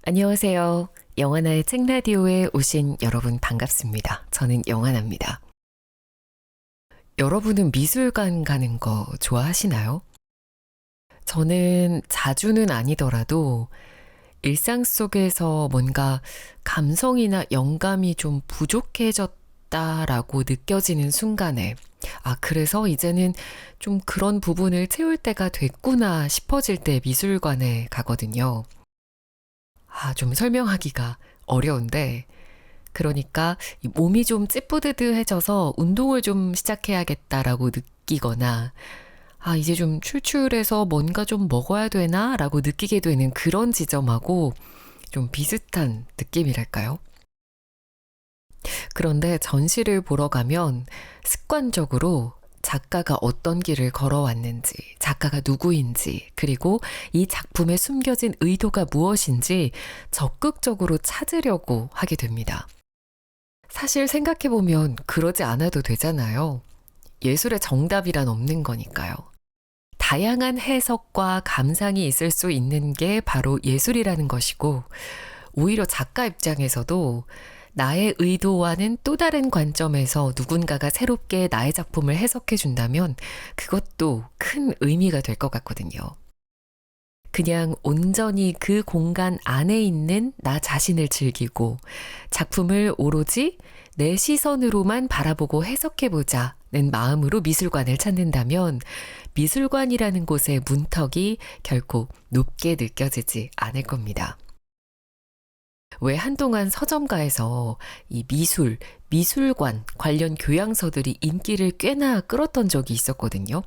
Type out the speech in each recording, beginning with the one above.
안녕하세요. 영하나의 책라디오에 오신 여러분 반갑습니다. 저는 영하나입니다. 여러분은 미술관 가는 거 좋아하시나요? 저는 자주는 아니더라도 일상 속에서 뭔가 감성이나 영감이 좀 부족해졌다라고 느껴지는 순간에 그래서 이제는 좀 그런 부분을 채울 때가 됐구나 싶어질 때 미술관에 가거든요. 좀 설명하기가 어려운데, 그러니까 이 몸이 좀 찌뿌드드해져서 운동을 좀 시작해야겠다라고 느끼거나, 이제 좀 출출해서 뭔가 좀 먹어야 되나라고 느끼게 되는 그런 지점하고 좀 비슷한 느낌이랄까요? 그런데 전시를 보러 가면 습관적으로 작가가 어떤 길을 걸어왔는지, 작가가 누구인지, 그리고 이 작품에 숨겨진 의도가 무엇인지 적극적으로 찾으려고 하게 됩니다. 사실 생각해보면 그러지 않아도 되잖아요. 예술의 정답이란 없는 거니까요. 다양한 해석과 감상이 있을 수 있는 게 바로 예술이라는 것이고, 오히려 작가 입장에서도 나의 의도와는 또 다른 관점에서 누군가가 새롭게 나의 작품을 해석해 준다면 그것도 큰 의미가 될 것 같거든요. 그냥 온전히 그 공간 안에 있는 나 자신을 즐기고 작품을 오로지 내 시선으로만 바라보고 해석해보자는 마음으로 미술관을 찾는다면 미술관이라는 곳의 문턱이 결코 높게 느껴지지 않을 겁니다. 왜 한동안 서점가에서 이 미술관 관련 교양서들이 인기를 꽤나 끌었던 적이 있었거든요.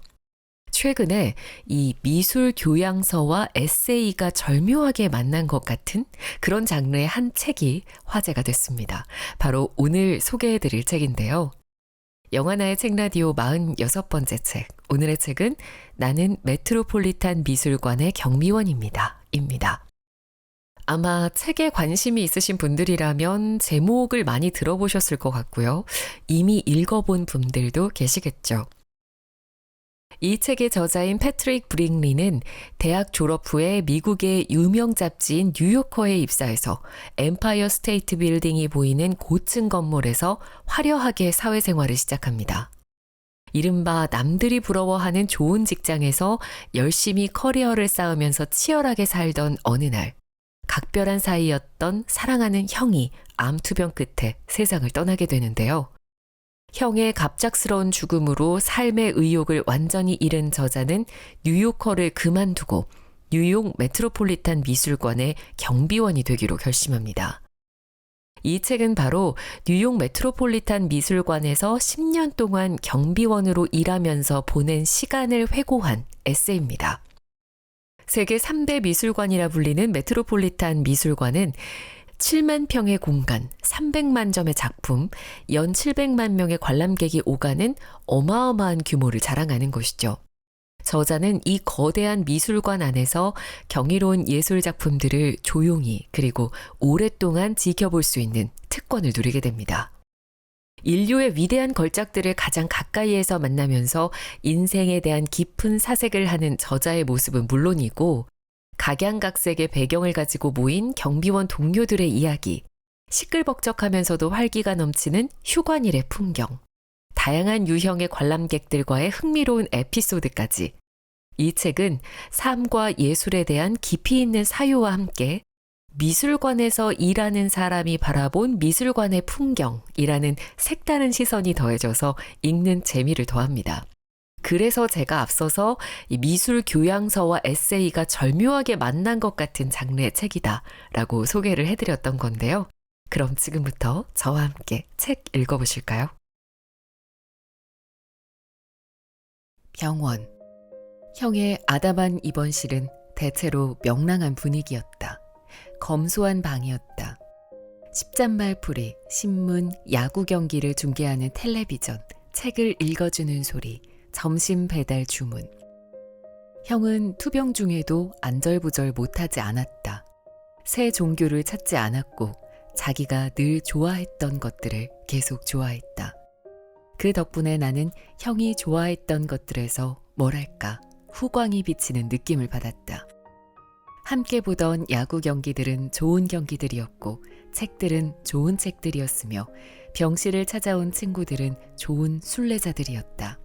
최근에 이 미술 교양서와 에세이가 절묘하게 만난 것 같은 그런 장르의 한 책이 화제가 됐습니다. 바로 오늘 소개해드릴 책인데요. 영하나의 책라디오 46번째 책. 오늘의 책은 나는 메트로폴리탄 미술관의 경미원입니다. 입니다. 아마 책에 관심이 있으신 분들이라면 제목을 많이 들어보셨을 것 같고요. 이미 읽어본 분들도 계시겠죠. 이 책의 저자인 패트릭 브링리는 대학 졸업 후에 미국의 유명 잡지인 뉴요커에 입사해서 엠파이어 스테이트 빌딩이 보이는 고층 건물에서 화려하게 사회생활을 시작합니다. 이른바 남들이 부러워하는 좋은 직장에서 열심히 커리어를 쌓으면서 치열하게 살던 어느 날, 각별한 사이였던 사랑하는 형이 암투병 끝에 세상을 떠나게 되는데요. 형의 갑작스러운 죽음으로 삶의 의욕을 완전히 잃은 저자는 뉴요커를 그만두고 뉴욕 메트로폴리탄 미술관의 경비원이 되기로 결심합니다. 이 책은 바로 뉴욕 메트로폴리탄 미술관에서 10년 동안 경비원으로 일하면서 보낸 시간을 회고한 에세이입니다. 세계 3대 미술관이라 불리는 메트로폴리탄 미술관은 7만 평의 공간, 300만 점의 작품, 연 700만 명의 관람객이 오가는 어마어마한 규모를 자랑하는 것이죠. 저자는 이 거대한 미술관 안에서 경이로운 예술 작품들을 조용히 그리고 오랫동안 지켜볼 수 있는 특권을 누리게 됩니다. 인류의 위대한 걸작들을 가장 가까이에서 만나면서 인생에 대한 깊은 사색을 하는 저자의 모습은 물론이고 각양각색의 배경을 가지고 모인 경비원 동료들의 이야기, 시끌벅적하면서도 활기가 넘치는 휴관일의 풍경, 다양한 유형의 관람객들과의 흥미로운 에피소드까지 이 책은 삶과 예술에 대한 깊이 있는 사유와 함께 미술관에서 일하는 사람이 바라본 미술관의 풍경이라는 색다른 시선이 더해져서 읽는 재미를 더합니다. 그래서 제가 앞서서 이 미술 교양서와 에세이가 절묘하게 만난 것 같은 장르의 책이다 라고 소개를 해드렸던 건데요. 그럼 지금부터 저와 함께 책 읽어보실까요? 병원. 형의 아담한 입원실은 대체로 명랑한 분위기였다. 검소한 방이었다. 십잔말풀이, 신문, 야구 경기를 중계하는 텔레비전, 책을 읽어주는 소리, 점심 배달 주문. 형은 투병 중에도 안절부절 못하지 않았다. 새 종교를 찾지 않았고 자기가 늘 좋아했던 것들을 계속 좋아했다. 그 덕분에 나는 형이 좋아했던 것들에서 뭐랄까 후광이 비치는 느낌을 받았다. 함께 보던 야구 경기들은 좋은 경기들이었고 책들은 좋은 책들이었으며 병실을 찾아온 친구들은 좋은 순례자들이었다.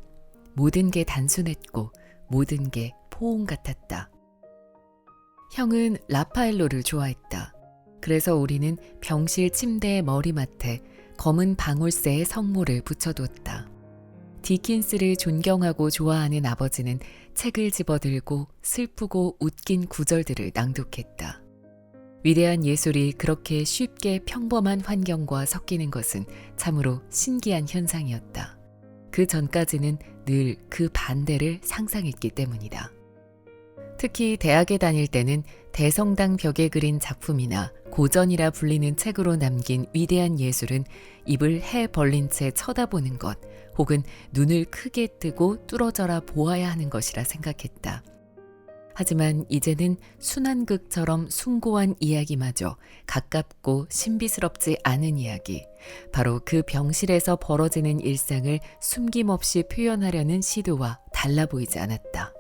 모든 게 단순했고 모든 게 포옹 같았다. 형은 라파엘로를 좋아했다. 그래서 우리는 병실 침대의 머리맡에 검은 방울새의 성모를 붙여두었다. 디킨스를 존경하고 좋아하는 아버지는 책을 집어들고 슬프고 웃긴 구절들을 낭독했다. 위대한 예술이 그렇게 쉽게 평범한 환경과 섞이는 것은 참으로 신기한 현상이었다. 그 전까지는 늘 그 반대를 상상했기 때문이다. 특히 대학에 다닐 때는 대성당 벽에 그린 작품이나 고전이라 불리는 책으로 남긴 위대한 예술은 입을 해 벌린 채 쳐다보는 것 혹은 눈을 크게 뜨고 뚫어져라 보아야 하는 것이라 생각했다. 하지만 이제는 순환극처럼 숭고한 이야기마저 가깝고 신비스럽지 않은 이야기, 바로 그 병실에서 벌어지는 일상을 숨김없이 표현하려는 시도와 달라 보이지 않았다.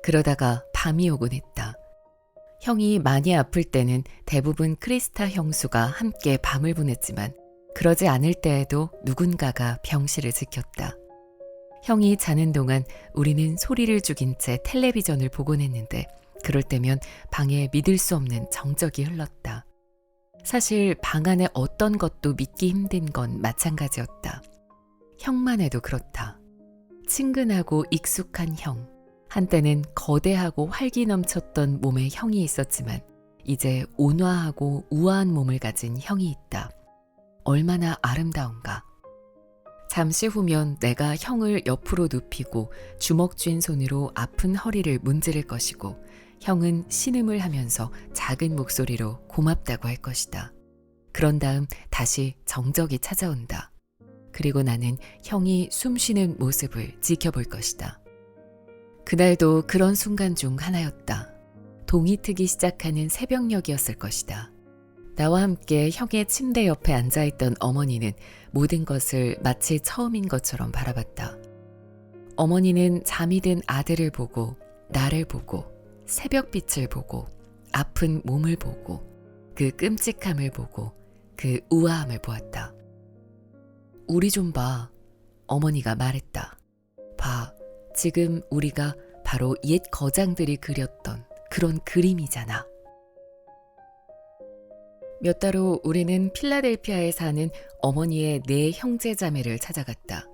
그러다가 밤이 오곤 했다. 형이 많이 아플 때는 대부분 크리스타 형수가 함께 밤을 보냈지만 그러지 않을 때에도 누군가가 병실을 지켰다. 형이 자는 동안 우리는 소리를 죽인 채 텔레비전을 보곤 했는데 그럴 때면 방에 믿을 수 없는 정적이 흘렀다. 사실 방 안에 어떤 것도 믿기 힘든 건 마찬가지였다. 형만 해도 그렇다. 친근하고 익숙한 형. 한때는 거대하고 활기 넘쳤던 몸에 형이 있었지만 이제 온화하고 우아한 몸을 가진 형이 있다. 얼마나 아름다운가. 잠시 후면 내가 형을 옆으로 눕히고 주먹 쥔 손으로 아픈 허리를 문지를 것이고 형은 신음을 하면서 작은 목소리로 고맙다고 할 것이다. 그런 다음 다시 정적이 찾아온다. 그리고 나는 형이 숨쉬는 모습을 지켜볼 것이다. 그날도 그런 순간 중 하나였다. 동이 트기 시작하는 새벽녘이었을 것이다. 나와 함께 형의 침대 옆에 앉아있던 어머니는 모든 것을 마치 처음인 것처럼 바라봤다. 어머니는 잠이 든 아들을 보고 나를 보고 새벽빛을 보고 아픈 몸을 보고 그 끔찍함을 보고 그 우아함을 보았다. 우리 좀 봐. 어머니가 말했다. 봐. 지금 우리가 바로 옛 거장들이 그렸던 그런 그림이잖아. 몇 달 후 우리는 필라델피아에 사는 어머니의 네 형제자매를 찾아갔다.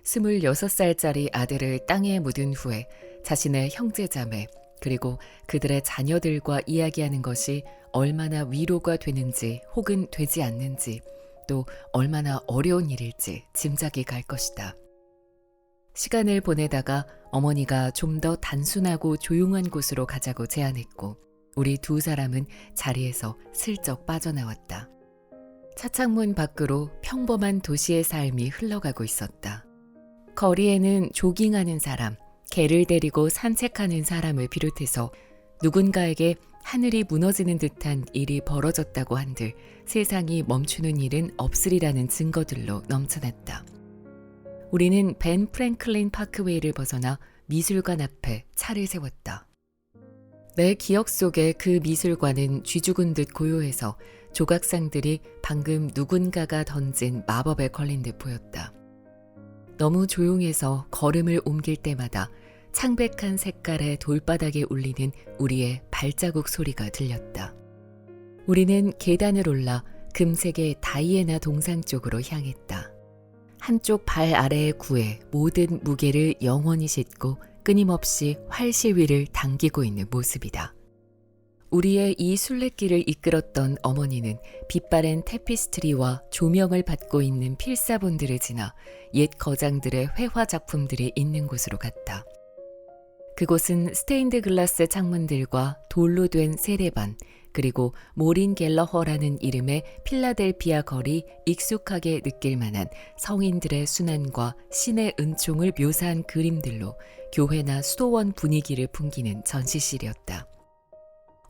26살짜리 아들을 땅에 묻은 후에 자신의 형제자매 그리고 그들의 자녀들과 이야기하는 것이 얼마나 위로가 되는지 혹은 되지 않는지 또 얼마나 어려운 일일지 짐작이 갈 것이다. 시간을 보내다가 어머니가 좀 더 단순하고 조용한 곳으로 가자고 제안했고 우리 두 사람은 자리에서 슬쩍 빠져나왔다. 차창문 밖으로 평범한 도시의 삶이 흘러가고 있었다. 거리에는 조깅하는 사람, 개를 데리고 산책하는 사람을 비롯해서 누군가에게 하늘이 무너지는 듯한 일이 벌어졌다고 한들 세상이 멈추는 일은 없으리라는 증거들로 넘쳐났다. 우리는 벤 프랭클린 파크웨이를 벗어나 미술관 앞에 차를 세웠다. 내 기억 속에 그 미술관은 쥐죽은 듯 고요해서 조각상들이 방금 누군가가 던진 마법에 걸린 듯 보였다. 너무 조용해서 걸음을 옮길 때마다 창백한 색깔의 돌바닥에 울리는 우리의 발자국 소리가 들렸다. 우리는 계단을 올라 금색의 다이애나 동상 쪽으로 향했다. 한쪽 발 아래의 구에 모든 무게를 영원히 싣고 끊임없이 활시 위를 당기고 있는 모습이다. 우리의 이 순례길을 이끌었던 어머니는 빛바랜 테피스트리와 조명을 받고 있는 필사본들을 지나 옛 거장들의 회화 작품들이 있는 곳으로 갔다. 그곳은 스테인드 글라스 창문들과 돌로 된 세례반, 그리고 모린 갤러허라는 이름의 필라델피아 거리 익숙하게 느낄 만한 성인들의 순환과 신의 은총을 묘사한 그림들로 교회나 수도원 분위기를 풍기는 전시실이었다.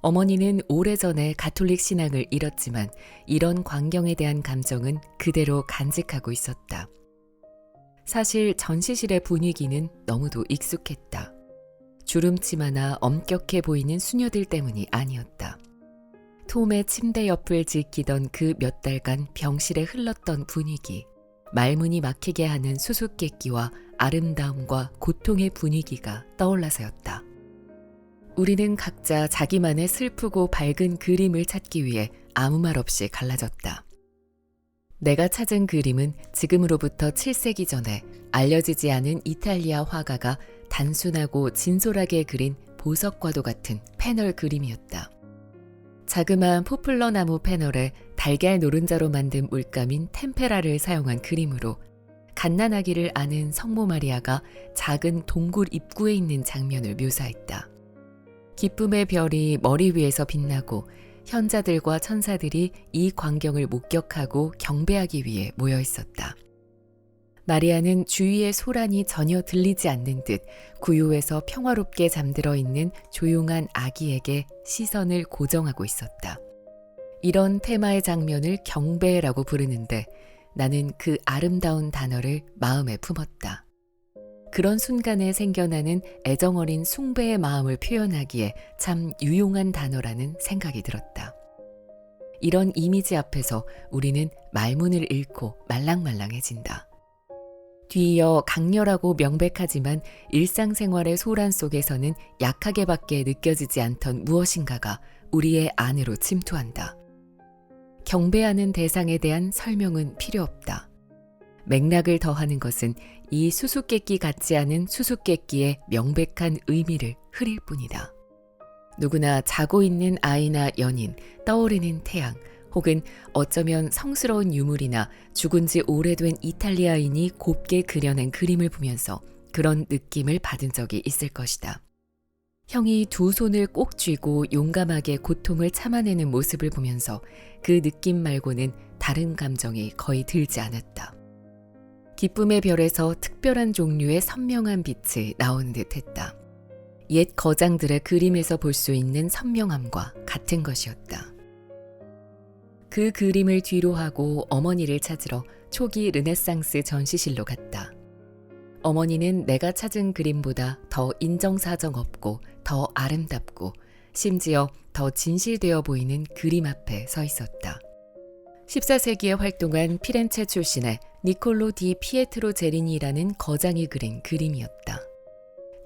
어머니는 오래전에 가톨릭 신앙을 잃었지만 이런 광경에 대한 감정은 그대로 간직하고 있었다. 사실 전시실의 분위기는 너무도 익숙했다. 주름치마나 엄격해 보이는 수녀들 때문이 아니었다. 톰의 침대 옆을 지키던 그 몇 달간 병실에 흘렀던 분위기, 말문이 막히게 하는 수수께끼와 아름다움과 고통의 분위기가 떠올라서였다. 우리는 각자 자기만의 슬프고 밝은 그림을 찾기 위해 아무 말 없이 갈라졌다. 내가 찾은 그림은 지금으로부터 7세기 전에 알려지지 않은 이탈리아 화가가 단순하고 진솔하게 그린 보석과도 같은 패널 그림이었다. 자그마한 포플러 나무 패널에 달걀 노른자로 만든 물감인 템페라를 사용한 그림으로 갓난아기를 아는 성모 마리아가 작은 동굴 입구에 있는 장면을 묘사했다. 기쁨의 별이 머리 위에서 빛나고 현자들과 천사들이 이 광경을 목격하고 경배하기 위해 모여 있었다. 마리아는 주위의 소란이 전혀 들리지 않는 듯 구요에서 평화롭게 잠들어 있는 조용한 아기에게 시선을 고정하고 있었다. 이런 테마의 장면을 경배라고 부르는데 나는 그 아름다운 단어를 마음에 품었다. 그런 순간에 생겨나는 애정어린 숭배의 마음을 표현하기에 참 유용한 단어라는 생각이 들었다. 이런 이미지 앞에서 우리는 말문을 잃고 말랑말랑해진다. 뒤이어 강렬하고 명백하지만 일상생활의 소란 속에서는 약하게밖에 느껴지지 않던 무엇인가가 우리의 안으로 침투한다. 경배하는 대상에 대한 설명은 필요 없다. 맥락을 더하는 것은 이 수수께끼 같지 않은 수수께끼의 명백한 의미를 흐릴 뿐이다. 누구나 자고 있는 아이나 연인, 떠오르는 태양, 혹은 어쩌면 성스러운 유물이나 죽은 지 오래된 이탈리아인이 곱게 그려낸 그림을 보면서 그런 느낌을 받은 적이 있을 것이다. 형이 두 손을 꼭 쥐고 용감하게 고통을 참아내는 모습을 보면서 그 느낌 말고는 다른 감정이 거의 들지 않았다. 기쁨의 별에서 특별한 종류의 선명한 빛이 나오는 듯했다. 옛 거장들의 그림에서 볼 수 있는 선명함과 같은 것이었다. 그 그림을 뒤로 하고 어머니를 찾으러 초기 르네상스 전시실로 갔다. 어머니는 내가 찾은 그림보다 더 인정사정 없고 더 아름답고 심지어 더 진실되어 보이는 그림 앞에 서 있었다. 14세기에 활동한 피렌체 출신의 니콜로 디 피에트로 제리니라는 거장이 그린 그림이었다.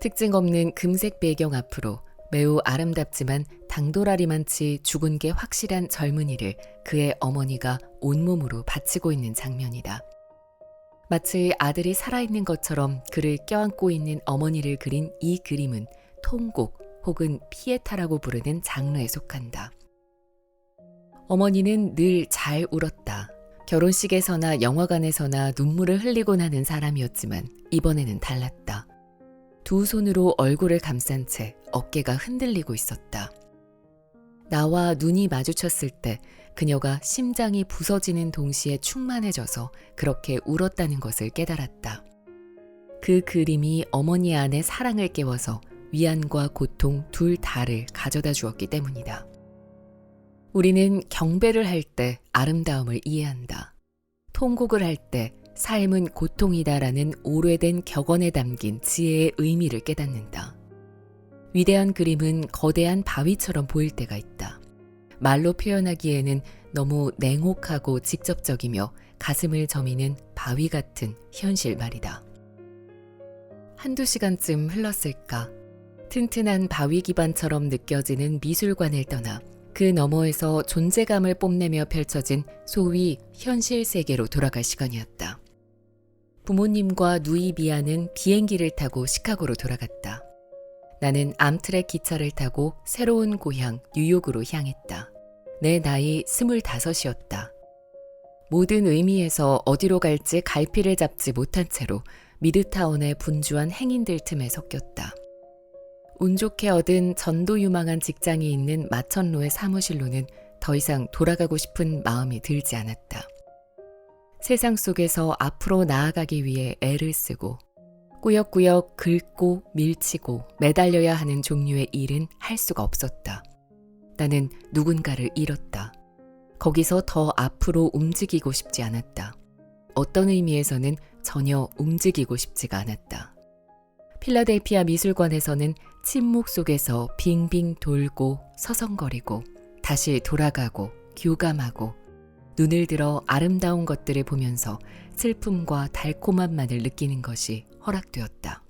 특징 없는 금색 배경 앞으로 매우 아름답지만 당도라리만치 죽은 게 확실한 젊은이를 그의 어머니가 온몸으로 바치고 있는 장면이다. 마치 아들이 살아있는 것처럼 그를 껴안고 있는 어머니를 그린 이 그림은 통곡 혹은 피에타라고 부르는 장르에 속한다. 어머니는 늘 잘 울었다. 결혼식에서나 영화관에서나 눈물을 흘리곤 하는 사람이었지만 이번에는 달랐다. 두 손으로 얼굴을 감싼 채 어깨가 흔들리고 있었다. 나와 눈이 마주쳤을 때 그녀가 심장이 부서지는 동시에 충만해져서 그렇게 울었다는 것을 깨달았다. 그 그림이 어머니 안에 사랑을 깨워서 위안과 고통 둘 다를 가져다 주었기 때문이다. 우리는 경배를 할 때 아름다움을 이해한다. 통곡을 할 때 삶은 고통이다라는 오래된 격언에 담긴 지혜의 의미를 깨닫는다. 위대한 그림은 거대한 바위처럼 보일 때가 있다. 말로 표현하기에는 너무 냉혹하고 직접적이며 가슴을 저미는 바위 같은 현실 말이다. 한두 시간쯤 흘렀을까? 튼튼한 바위 기반처럼 느껴지는 미술관을 떠나 그 너머에서 존재감을 뽐내며 펼쳐진 소위 현실 세계로 돌아갈 시간이었다. 부모님과 누이 미아는 비행기를 타고 시카고로 돌아갔다. 나는 암트랙 기차를 타고 새로운 고향 뉴욕으로 향했다. 내 나이 25이었다. 모든 의미에서 어디로 갈지 갈피를 잡지 못한 채로 미드타운의 분주한 행인들 틈에 섞였다. 운 좋게 얻은 전도 유망한 직장이 있는 마천로의 사무실로는 더 이상 돌아가고 싶은 마음이 들지 않았다. 세상 속에서 앞으로 나아가기 위해 애를 쓰고 꾸역꾸역 긁고 밀치고 매달려야 하는 종류의 일은 할 수가 없었다. 나는 누군가를 잃었다. 거기서 더 앞으로 움직이고 싶지 않았다. 어떤 의미에서는 전혀 움직이고 싶지가 않았다. 필라델피아 미술관에서는 침묵 속에서 빙빙 돌고 서성거리고 다시 돌아가고 교감하고 눈을 들어 아름다운 것들을 보면서 슬픔과 달콤함만을 느끼는 것이 허락되었다.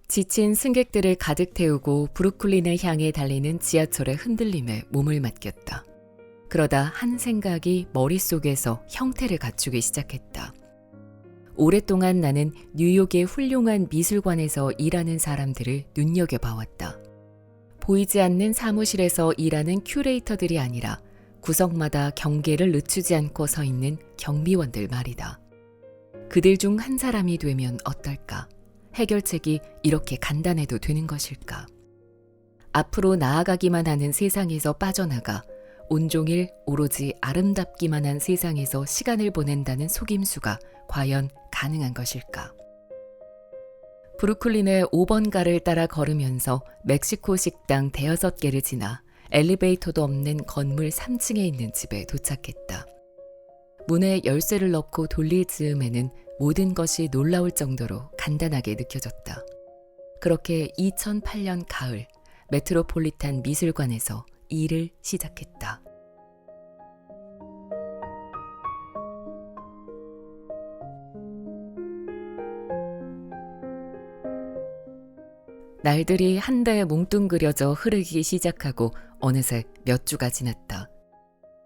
지친 승객들을 가득 태우고 브루클린을 향해 달리는 지하철의 흔들림에 몸을 맡겼다. 그러다 한 생각이 머릿속에서 형태를 갖추기 시작했다. 오랫동안 나는 뉴욕의 훌륭한 미술관에서 일하는 사람들을 눈여겨봐왔다. 보이지 않는 사무실에서 일하는 큐레이터들이 아니라 구석마다 경계를 늦추지 않고 서 있는 경비원들 말이다. 그들 중 한 사람이 되면 어떨까? 해결책이 이렇게 간단해도 되는 것일까? 앞으로 나아가기만 하는 세상에서 빠져나가 온종일 오로지 아름답기만 한 세상에서 시간을 보낸다는 속임수가 과연 가능한 것일까? 브루클린의 5번가를 따라 걸으면서 멕시코 식당 5개를 지나 엘리베이터도 없는 건물 3층에 있는 집에 도착했다. 문에 열쇠를 넣고 돌릴 즈음에는 모든 것이 놀라울 정도로 간단하게 느껴졌다. 그렇게 2008년 가을 메트로폴리탄 미술관에서 일을 시작했다. 날들이 한데 뭉뚱그려져 흐르기 시작하고 어느새 몇 주가 지났다.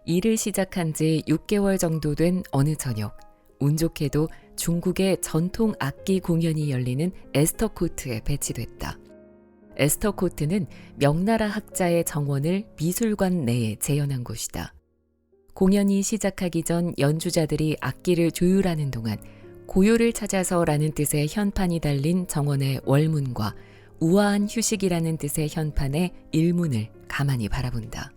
일을 시작한 지 6개월 정도 된 어느 저녁, 운 좋게도 중국의 전통 악기 공연이 열리는 에스터코트에 배치됐다. 에스터코트는 명나라 학자의 정원을 미술관 내에 재현한 곳이다. 공연이 시작하기 전 연주자들이 악기를 조율하는 동안 고요를 찾아서라는 뜻의 현판이 달린 정원의 월문과 우아한 휴식이라는 뜻의 현판의 일문을 가만히 바라본다.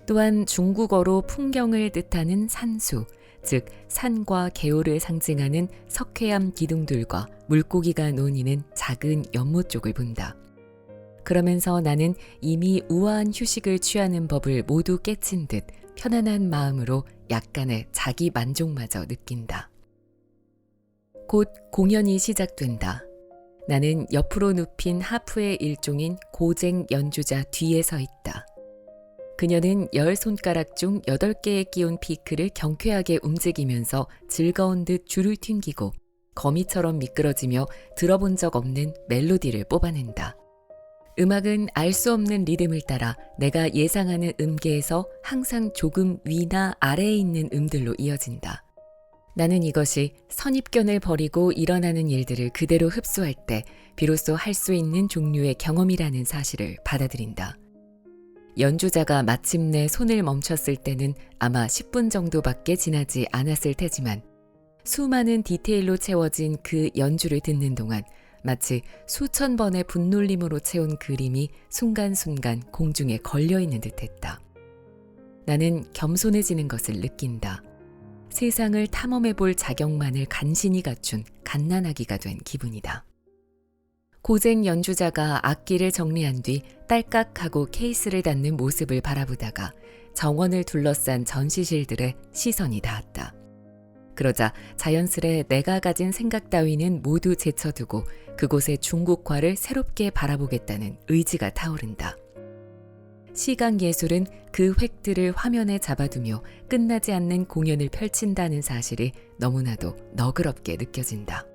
또한 중국어로 풍경을 뜻하는 산수, 즉 산과 개울을 상징하는 석회암 기둥들과 물고기가 논이는 작은 연못 쪽을 본다. 그러면서 나는 이미 우아한 휴식을 취하는 법을 모두 깨친 듯 편안한 마음으로 약간의 자기 만족마저 느낀다. 곧 공연이 시작된다. 나는 옆으로 눕힌 하프의 일종인 고쟁 연주자 뒤에 서 있다. 그녀는 10손가락 중 8개에 끼운 피크를 경쾌하게 움직이면서 즐거운 듯 줄을 튕기고 거미처럼 미끄러지며 들어본 적 없는 멜로디를 뽑아낸다. 음악은 알 수 없는 리듬을 따라 내가 예상하는 음계에서 항상 조금 위나 아래에 있는 음들로 이어진다. 나는 이것이 선입견을 버리고 일어나는 일들을 그대로 흡수할 때 비로소 할 수 있는 종류의 경험이라는 사실을 받아들인다. 연주자가 마침내 손을 멈췄을 때는 아마 10분 정도밖에 지나지 않았을 테지만 수많은 디테일로 채워진 그 연주를 듣는 동안 마치 수천 번의 분놀림으로 채운 그림이 순간순간 공중에 걸려있는 듯했다. 나는 겸손해지는 것을 느낀다. 세상을 탐험해볼 자격만을 간신히 갖춘 갓난아기가 된 기분이다. 고쟁 연주자가 악기를 정리한 뒤 딸깍하고 케이스를 닫는 모습을 바라보다가 정원을 둘러싼 전시실들에 시선이 닿았다. 그러자 자연스레 내가 가진 생각 따위는 모두 제쳐두고 그곳의 중국화를 새롭게 바라보겠다는 의지가 타오른다. 시각예술은 그 획들을 화면에 잡아두며 끝나지 않는 공연을 펼친다는 사실이 너무나도 너그럽게 느껴진다.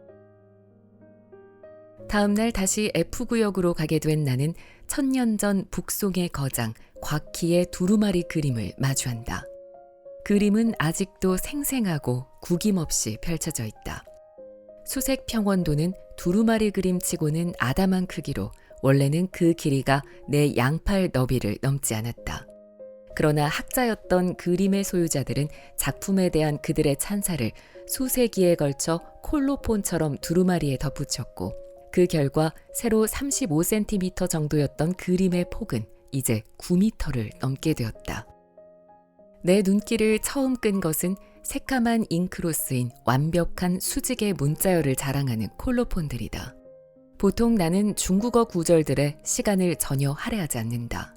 다음 날 다시 F구역으로 가게 된 나는 1000년 전 북송의 거장 곽희의 두루마리 그림을 마주한다. 그림은 아직도 생생하고 구김없이 펼쳐져 있다. 수색 평원도는 두루마리 그림치고는 아담한 크기로 원래는 그 길이가 내 양팔 너비를 넘지 않았다. 그러나 학자였던 그림의 소유자들은 작품에 대한 그들의 찬사를 수세기에 걸쳐 콜로폰처럼 두루마리에 덧붙였고 그 결과 세로 35cm 정도였던 그림의 폭은 이제 9m를 넘게 되었다. 내 눈길을 처음 끈 것은 새카만 잉크로 쓰인 완벽한 수직의 문자열을 자랑하는 콜로폰들이다. 보통 나는 중국어 구절들에 시간을 전혀 할애하지 않는다.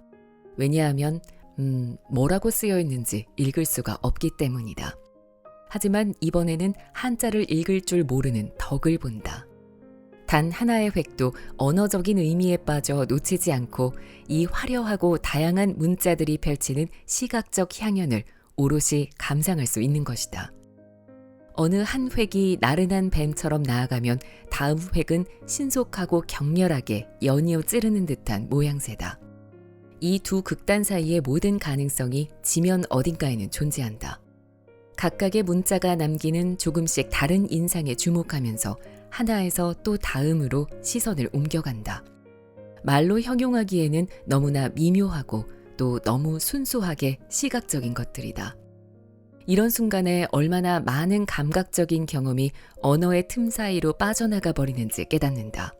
왜냐하면 뭐라고 쓰여 있는지 읽을 수가 없기 때문이다. 하지만 이번에는 한자를 읽을 줄 모르는 덕을 본다. 단 하나의 획도 언어적인 의미에 빠져 놓치지 않고 이 화려하고 다양한 문자들이 펼치는 시각적 향연을 오롯이 감상할 수 있는 것이다. 어느 한 획이 나른한 뱀처럼 나아가면 다음 획은 신속하고 격렬하게 연이어 찌르는 듯한 모양새다. 이 두 극단 사이의 모든 가능성이 지면 어딘가에는 존재한다. 각각의 문자가 남기는 조금씩 다른 인상에 주목하면서 하나에서 또 다음으로 시선을 옮겨간다. 말로 형용하기에는 너무나 미묘하고 또 너무 순수하게 시각적인 것들이다. 이런 순간에 얼마나 많은 감각적인 경험이 언어의 틈 사이로 빠져나가 버리는지 깨닫는다.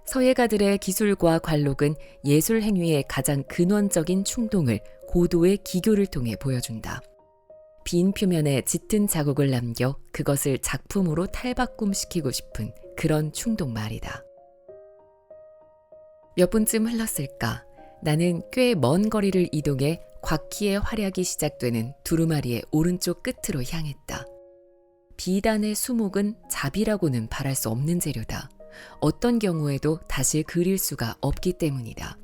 서예가들의 기술과 관록은 예술 행위의 가장 근원적인 충동을 고도의 기교를 통해 보여준다. 빈 표면에 짙은 자국을 남겨 그것을 작품으로 탈바꿈시키고 싶은 그런 충동 말이다. 몇 분쯤 흘렀을까? 나는 꽤 먼 거리를 이동해 곽희의 활약이 시작되는 두루마리의 오른쪽 끝으로 향했다. 비단의 수목은 자비라고는 바랄 수 없는 재료다. 어떤 경우에도 다시 그릴 수가 없기 때문이다.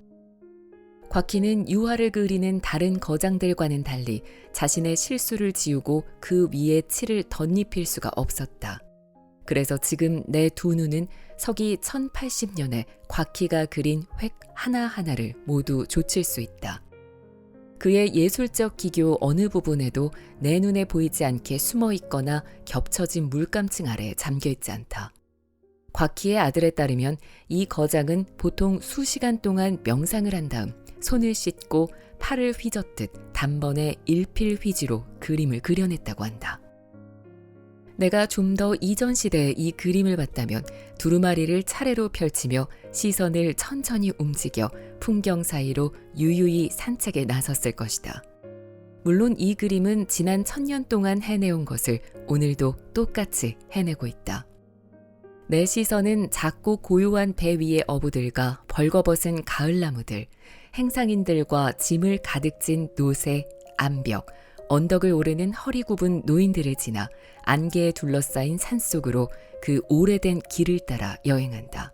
곽희는 유화를 그리는 다른 거장들과는 달리 자신의 실수를 지우고 그 위에 칠을 덧입힐 수가 없었다. 그래서 지금 내 두 눈은 서기 1080년에 곽희가 그린 획 하나하나를 모두 좇을 수 있다. 그의 예술적 기교 어느 부분에도 내 눈에 보이지 않게 숨어 있거나 겹쳐진 물감층 아래에 잠겨 있지 않다. 곽희의 아들에 따르면 이 거장은 보통 수시간 동안 명상을 한 다음 손을 씻고 팔을 휘젓듯 단번에 일필휘지로 그림을 그려냈다고 한다. 내가 좀 더 이전 시대의 이 그림을 봤다면 두루마리를 차례로 펼치며 시선을 천천히 움직여 풍경 사이로 유유히 산책에 나섰을 것이다. 물론 이 그림은 지난 1000년 동안 해내온 것을 오늘도 똑같이 해내고 있다. 내 시선은 작고 고요한 배 위의 어부들과 벌거벗은 가을나무들, 행상인들과 짐을 가득 진 노새, 암벽, 언덕을 오르는 허리 굽은 노인들을 지나 안개에 둘러싸인 산속으로 그 오래된 길을 따라 여행한다.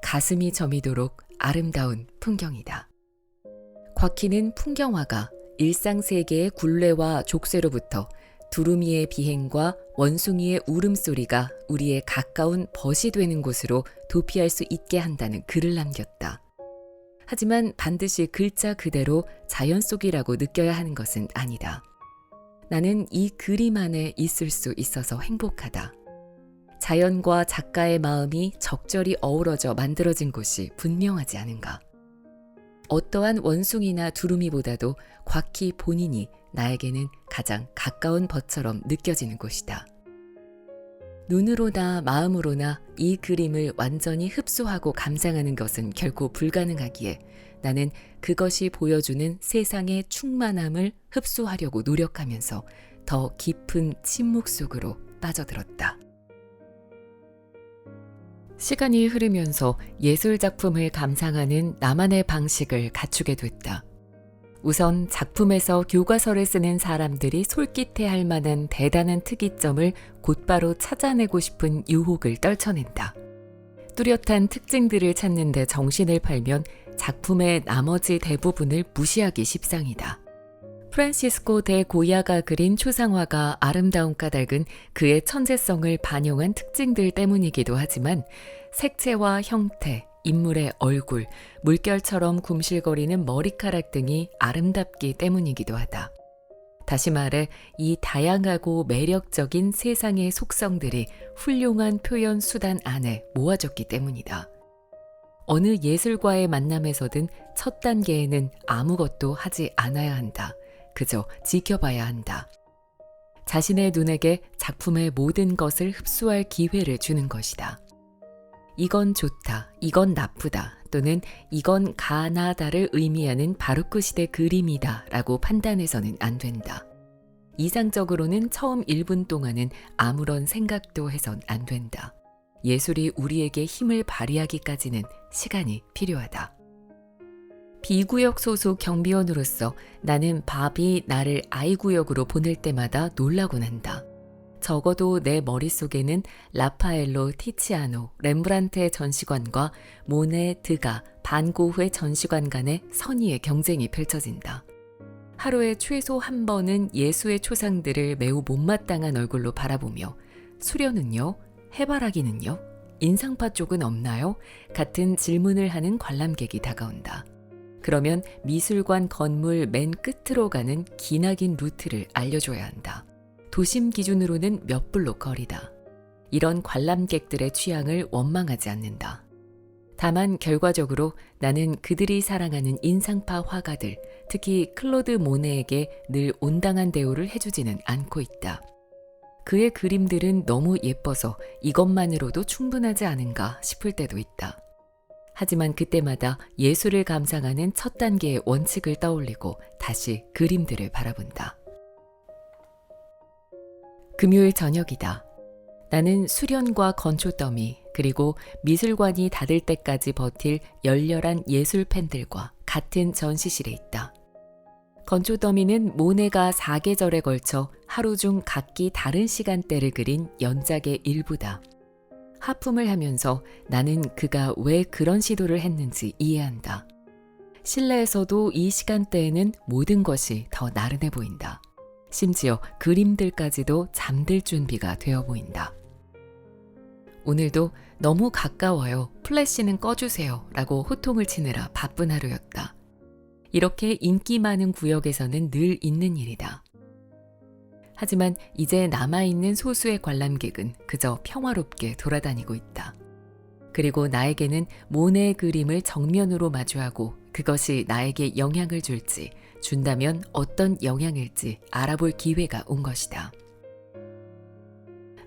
가슴이 저미도록 아름다운 풍경이다. 곽희는 풍경화가 일상세계의 굴레와 족쇄로부터 두루미의 비행과 원숭이의 울음소리가 우리의 가까운 벗이 되는 곳으로 도피할 수 있게 한다는 글을 남겼다. 하지만 반드시 글자 그대로 자연 속이라고 느껴야 하는 것은 아니다. 나는 이 그림 안에 있을 수 있어서 행복하다. 자연과 작가의 마음이 적절히 어우러져 만들어진 곳이 분명하지 않은가. 어떠한 원숭이나 두루미보다도 곽희 본인이 나에게는 가장 가까운 벗처럼 느껴지는 곳이다. 눈으로나 마음으로나 이 그림을 완전히 흡수하고 감상하는 것은 결코 불가능하기에 나는 그것이 보여주는 세상의 충만함을 흡수하려고 노력하면서 더 깊은 침묵 속으로 빠져들었다. 시간이 흐르면서 예술 작품을 감상하는 나만의 방식을 갖추게 됐다. 우선 작품에서 교과서를 쓰는 사람들이 솔깃해할 만한 대단한 특이점을 곧바로 찾아내고 싶은 유혹을 떨쳐낸다. 뚜렷한 특징들을 찾는 데 정신을 팔면 작품의 나머지 대부분을 무시하기 십상이다. 프란시스코 데 고야가 그린 초상화가 아름다운 까닭은 그의 천재성을 반영한 특징들 때문이기도 하지만 색채와 형태, 인물의 얼굴, 물결처럼 굼실거리는 머리카락 등이 아름답기 때문이기도 하다. 다시 말해 이 다양하고 매력적인 세상의 속성들이 훌륭한 표현 수단 안에 모아졌기 때문이다. 어느 예술과의 만남에서든 첫 단계에는 아무것도 하지 않아야 한다. 그저 지켜봐야 한다. 자신의 눈에게 작품의 모든 것을 흡수할 기회를 주는 것이다. 이건 좋다, 이건 나쁘다, 또는 이건 가나다를 의미하는 바로크 시대 그림이다 라고 판단해서는 안 된다. 이상적으로는 처음 1분 동안은 아무런 생각도 해선 안 된다. 예술이 우리에게 힘을 발휘하기까지는 시간이 필요하다. B구역 소속 경비원으로서 나는 밥이 나를 I구역으로 보낼 때마다 놀라곤 한다. 적어도 내 머릿속에는 라파엘로, 티치아노, 렘브란트의 전시관과 모네, 드가, 반 고흐의 전시관 간의 선의의 경쟁이 펼쳐진다. 하루에 최소 한 번은 예수의 초상들을 매우 못마땅한 얼굴로 바라보며 수련은요? 해바라기는요? 인상파 쪽은 없나요? 같은 질문을 하는 관람객이 다가온다. 그러면 미술관 건물 맨 끝으로 가는 기나긴 루트를 알려줘야 한다. 도심 기준으로는 몇 블록 거리다. 이런 관람객들의 취향을 원망하지 않는다. 다만 결과적으로 나는 그들이 사랑하는 인상파 화가들, 특히 클로드 모네에게 늘 온당한 대우를 해주지는 않고 있다. 그의 그림들은 너무 예뻐서 이것만으로도 충분하지 않은가 싶을 때도 있다. 하지만 그때마다 예술을 감상하는 첫 단계의 원칙을 떠올리고 다시 그림들을 바라본다. 금요일 저녁이다. 나는 수련과 건초 더미 그리고 미술관이 닫을 때까지 버틸 열렬한 예술 팬들과 같은 전시실에 있다. 건초 더미는 모네가 4계절에 걸쳐 하루 중 각기 다른 시간대를 그린 연작의 일부다. 하품을 하면서 나는 그가 왜 그런 시도를 했는지 이해한다. 실내에서도 이 시간대에는 모든 것이 더 나른해 보인다. 심지어 그림들까지도 잠들 준비가 되어 보인다. 오늘도 너무 가까워요. 플래시는 꺼주세요. 라고 호통을 치느라 바쁜 하루였다. 이렇게 인기 많은 구역에서는 늘 있는 일이다. 하지만 이제 남아있는 소수의 관람객은 그저 평화롭게 돌아다니고 있다. 그리고 나에게는 모네의 그림을 정면으로 마주하고 그것이 나에게 영향을 줄지, 준다면 어떤 영향일지 알아볼 기회가 온 것이다.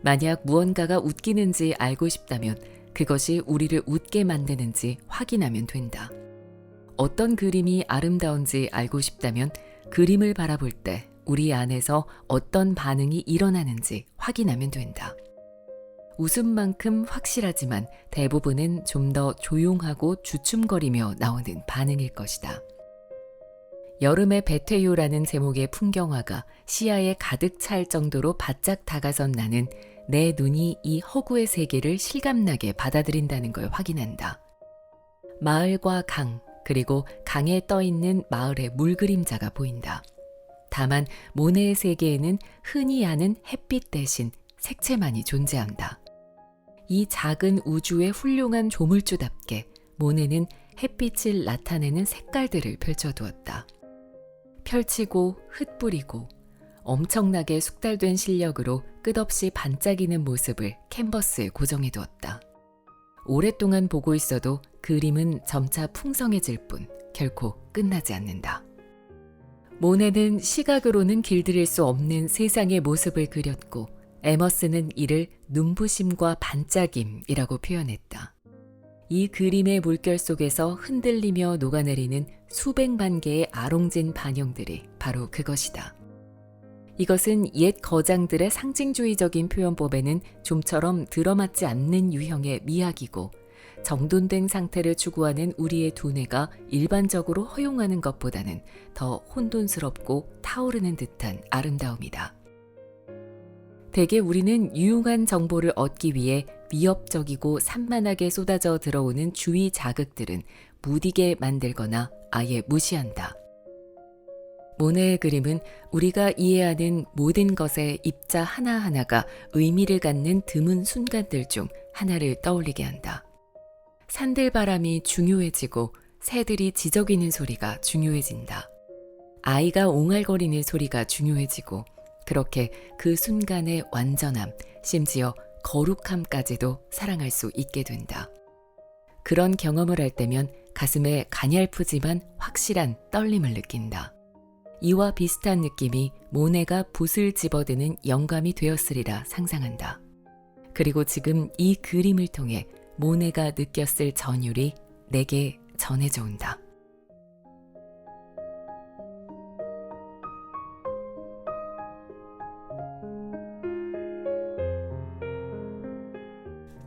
만약 무언가가 웃기는지 알고 싶다면 그것이 우리를 웃게 만드는지 확인하면 된다. 어떤 그림이 아름다운지 알고 싶다면 그림을 바라볼 때 우리 안에서 어떤 반응이 일어나는지 확인하면 된다. 웃음만큼 확실하지만 대부분은 좀 더 조용하고 주춤거리며 나오는 반응일 것이다. 여름의 베테요라는 제목의 풍경화가 시야에 가득 찰 정도로 바짝 다가선 나는 내 눈이 이 허구의 세계를 실감나게 받아들인다는 걸 확인한다. 마을과 강, 그리고 강에 떠있는 마을의 물그림자가 보인다. 다만 모네의 세계에는 흔히 아는 햇빛 대신 색채만이 존재한다. 이 작은 우주의 훌륭한 조물주답게 모네는 햇빛을 나타내는 색깔들을 펼쳐두었다. 펼치고 흩뿌리고 엄청나게 숙달된 실력으로 끝없이 반짝이는 모습을 캔버스에 고정해두었다. 오랫동안 보고 있어도 그림은 점차 풍성해질 뿐 결코 끝나지 않는다. 모네는 시각으로는 길들일 수 없는 세상의 모습을 그렸고 에머스는 이를 눈부심과 반짝임이라고 표현했다. 이 그림의 물결 속에서 흔들리며 녹아내리는 수백만 개의 아롱진 반영들이 바로 그것이다. 이것은 옛 거장들의 상징주의적인 표현법에는 좀처럼 들어맞지 않는 유형의 미학이고 정돈된 상태를 추구하는 우리의 두뇌가 일반적으로 허용하는 것보다는 더 혼돈스럽고 타오르는 듯한 아름다움이다. 대개 우리는 유용한 정보를 얻기 위해 위협적이고 산만하게 쏟아져 들어오는 주위 자극들은 무디게 만들거나 아예 무시한다. 모네의 그림은 우리가 이해하는 모든 것의 입자 하나하나가 의미를 갖는 드문 순간들 중 하나를 떠올리게 한다. 산들바람이 중요해지고 새들이 지저귀는 소리가 중요해진다. 아이가 옹알거리는 소리가 중요해지고 그렇게 그 순간의 완전함, 심지어 거룩함까지도 사랑할 수 있게 된다. 그런 경험을 할 때면 가슴에 가냘프지만 확실한 떨림을 느낀다. 이와 비슷한 느낌이 모네가 붓을 집어드는 영감이 되었으리라 상상한다. 그리고 지금 이 그림을 통해 모네가 느꼈을 전율이 내게 전해져 온다.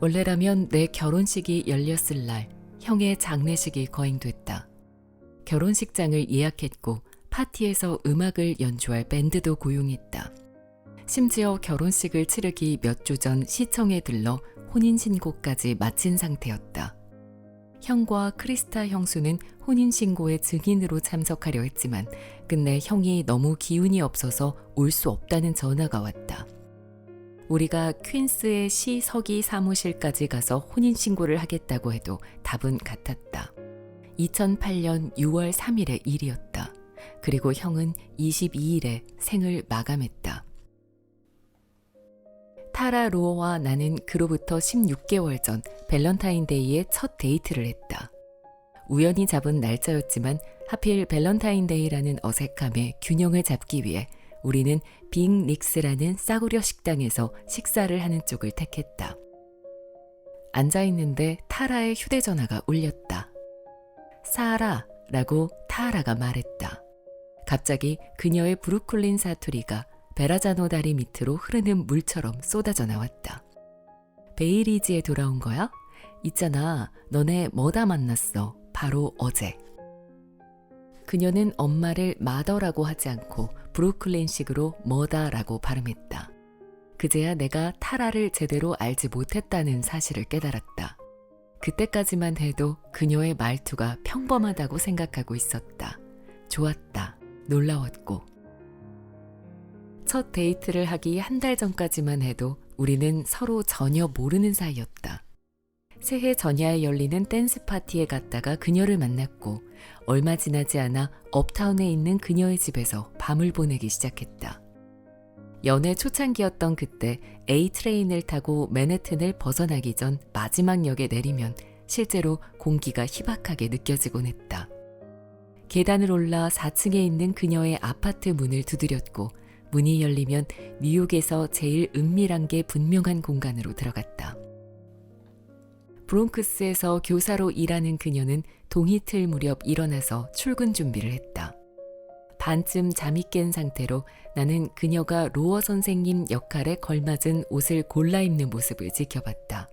원래라면 내 결혼식이 열렸을 날 형의 장례식이 거행됐다. 결혼식장을 예약했고 파티에서 음악을 연주할 밴드도 고용했다. 심지어 결혼식을 치르기 몇 주 전 시청에 들러 혼인신고까지 마친 상태였다. 형과 크리스타 형수는 혼인신고의 증인으로 참석하려 했지만 끝내 형이 너무 기운이 없어서 올 수 없다는 전화가 왔다. 우리가 퀸스의 시 서기 사무실까지 가서 혼인신고를 하겠다고 해도 답은 같았다. 2008년 6월 3일의 일이었다. 그리고 형은 22일에 생을 마감했다. 타라 로어와 나는 그로부터 16개월 전 밸런타인데이에 첫 데이트를 했다. 우연히 잡은 날짜였지만 하필 밸런타인데이라는 어색함에 균형을 잡기 위해 우리는 빅 닉스라는 싸구려 식당에서 식사를 하는 쪽을 택했다. 앉아있는데 타라의 휴대전화가 울렸다. 사라라고 타라가 말했다. 갑자기 그녀의 브루클린 사투리가 베라자노 다리 밑으로 흐르는 물처럼 쏟아져 나왔다. 베이리지에 돌아온 거야? 있잖아, 너네 뭐다 만났어? 바로 어제. 그녀는 엄마를 마더라고 하지 않고 브루클린식으로 뭐다라고 발음했다. 그제야 내가 타라를 제대로 알지 못했다는 사실을 깨달았다. 그때까지만 해도 그녀의 말투가 평범하다고 생각하고 있었다. 좋았다. 놀라웠고. 첫 데이트를 하기 한 달 전까지만 해도 우리는 서로 전혀 모르는 사이였다. 새해 전야에 열리는 댄스 파티에 갔다가 그녀를 만났고 얼마 지나지 않아 업타운에 있는 그녀의 집에서 밤을 보내기 시작했다. 연애 초창기였던 그때 A트레인을 타고 맨해튼을 벗어나기 전 마지막 역에 내리면 실제로 공기가 희박하게 느껴지곤 했다. 계단을 올라 4층에 있는 그녀의 아파트 문을 두드렸고 문이 열리면 뉴욕에서 제일 은밀한 게 분명한 공간으로 들어갔다. 브롱크스에서 교사로 일하는 그녀는 동이틀 무렵 일어나서 출근 준비를 했다. 반쯤 잠이 깬 상태로 나는 그녀가 로어 선생님 역할에 걸맞은 옷을 골라 입는 모습을 지켜봤다.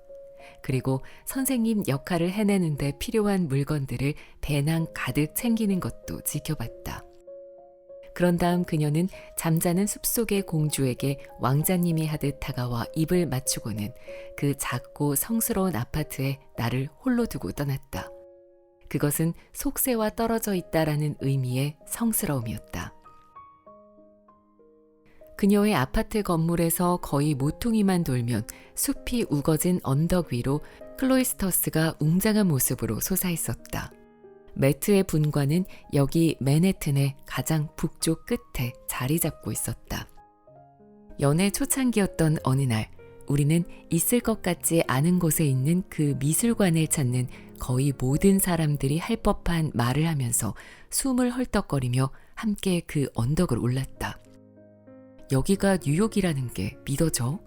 그리고 선생님 역할을 해내는데 필요한 물건들을 배낭 가득 챙기는 것도 지켜봤다. 그런 다음 그녀는 잠자는 숲속의 공주에게 왕자님이 하듯 다가와 입을 맞추고는 그 작고 성스러운 아파트에 나를 홀로 두고 떠났다. 그것은 속세와 떨어져 있다라는 의미의 성스러움이었다. 그녀의 아파트 건물에서 거의 모퉁이만 돌면 숲이 우거진 언덕 위로 클로이스터스가 웅장한 모습으로 솟아있었다. 매트의 분관은 여기 맨해튼의 가장 북쪽 끝에 자리 잡고 있었다. 연애 초창기였던 어느 날 우리는 있을 것 같지 않은 곳에 있는 그 미술관을 찾는 거의 모든 사람들이 할 법한 말을 하면서 숨을 헐떡거리며 함께 그 언덕을 올랐다. 여기가 뉴욕이라는 게 믿어져?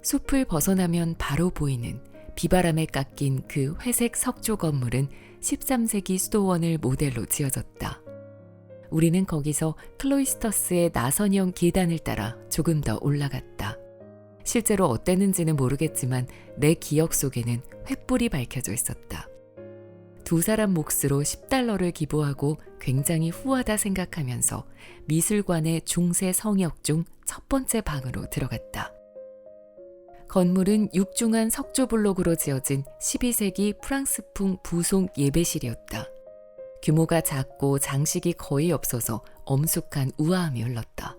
숲을 벗어나면 바로 보이는 비바람에 깎인 그 회색 석조 건물은 13세기 수도원을 모델로 지어졌다. 우리는 거기서 클로이스터스의 나선형 계단을 따라 조금 더 올라갔다. 실제로 어땠는지는 모르겠지만 내 기억 속에는 횃불이 밝혀져 있었다. 두 사람 몫으로 $10를 기부하고 굉장히 후하다 생각하면서 미술관의 중세 성역 중 첫 번째 방으로 들어갔다. 건물은 육중한 석조블록으로 지어진 12세기 프랑스풍 부속 예배실이었다. 규모가 작고 장식이 거의 없어서 엄숙한 우아함이 흘렀다.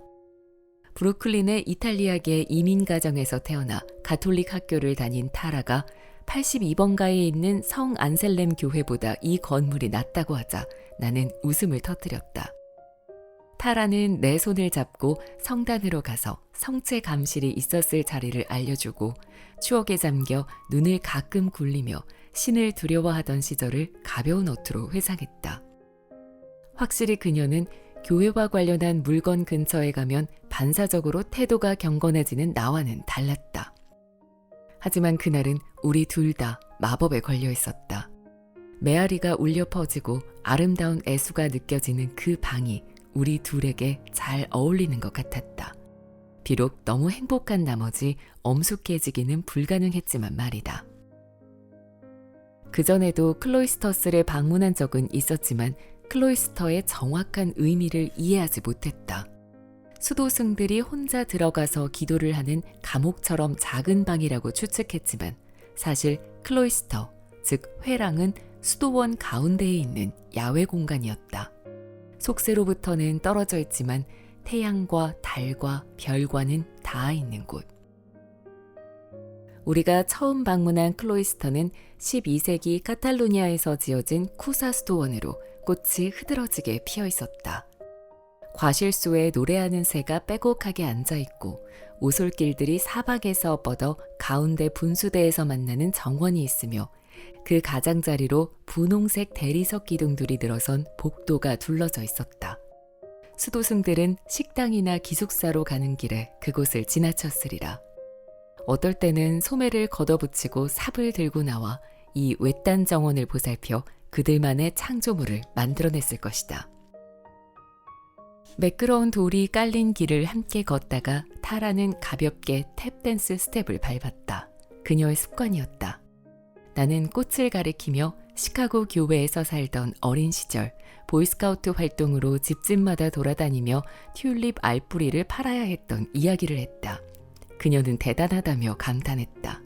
브루클린의 이탈리아계 이민 가정에서 태어나 가톨릭 학교를 다닌 타라가 82번가에 있는 성 안셀렘 교회보다 이 건물이 낫다고 하자 나는 웃음을 터뜨렸다. 타라는 내 손을 잡고 성단으로 가서 성체 감실이 있었을 자리를 알려주고 추억에 잠겨 눈을 가끔 굴리며 신을 두려워하던 시절을 가벼운 어투로 회상했다. 확실히 그녀는 교회와 관련한 물건 근처에 가면 반사적으로 태도가 경건해지는 나와는 달랐다. 하지만 그날은 우리 둘 다 마법에 걸려 있었다. 메아리가 울려 퍼지고 아름다운 애수가 느껴지는 그 방이 우리 둘에게 잘 어울리는 것 같았다. 비록 너무 행복한 나머지 엄숙해지기는 불가능했지만 말이다. 그전에도 클로이스터스를 방문한 적은 있었지만 클로이스터의 정확한 의미를 이해하지 못했다. 수도승들이 혼자 들어가서 기도를 하는 감옥처럼 작은 방이라고 추측했지만 사실 클로이스터, 즉 회랑은 수도원 가운데에 있는 야외 공간이었다. 속세로부터는 떨어져 있지만 태양과 달과 별과는 닿아 있는 곳. 우리가 처음 방문한 클로이스터는 12세기 카탈루냐에서 지어진 쿠사 수도원으로 꽃이 흐드러지게 피어 있었다. 과실소에 노래하는 새가 빼곡하게 앉아있고 오솔길들이 사방에서 뻗어 가운데 분수대에서 만나는 정원이 있으며 그 가장자리로 분홍색 대리석 기둥들이 늘어선 복도가 둘러져 있었다. 수도승들은 식당이나 기숙사로 가는 길에 그곳을 지나쳤으리라. 어떨 때는 소매를 걷어붙이고 삽을 들고 나와 이 외딴 정원을 보살펴 그들만의 창조물을 만들어냈을 것이다. 매끄러운 돌이 깔린 길을 함께 걷다가 타라는 가볍게 탭댄스 스텝을 밟았다. 그녀의 습관이었다. 나는 꽃을 가리키며 시카고 교회에서 살던 어린 시절 보이스카우트 활동으로 집집마다 돌아다니며 튤립 알뿌리를 팔아야 했던 이야기를 했다. 그녀는 대단하다며 감탄했다.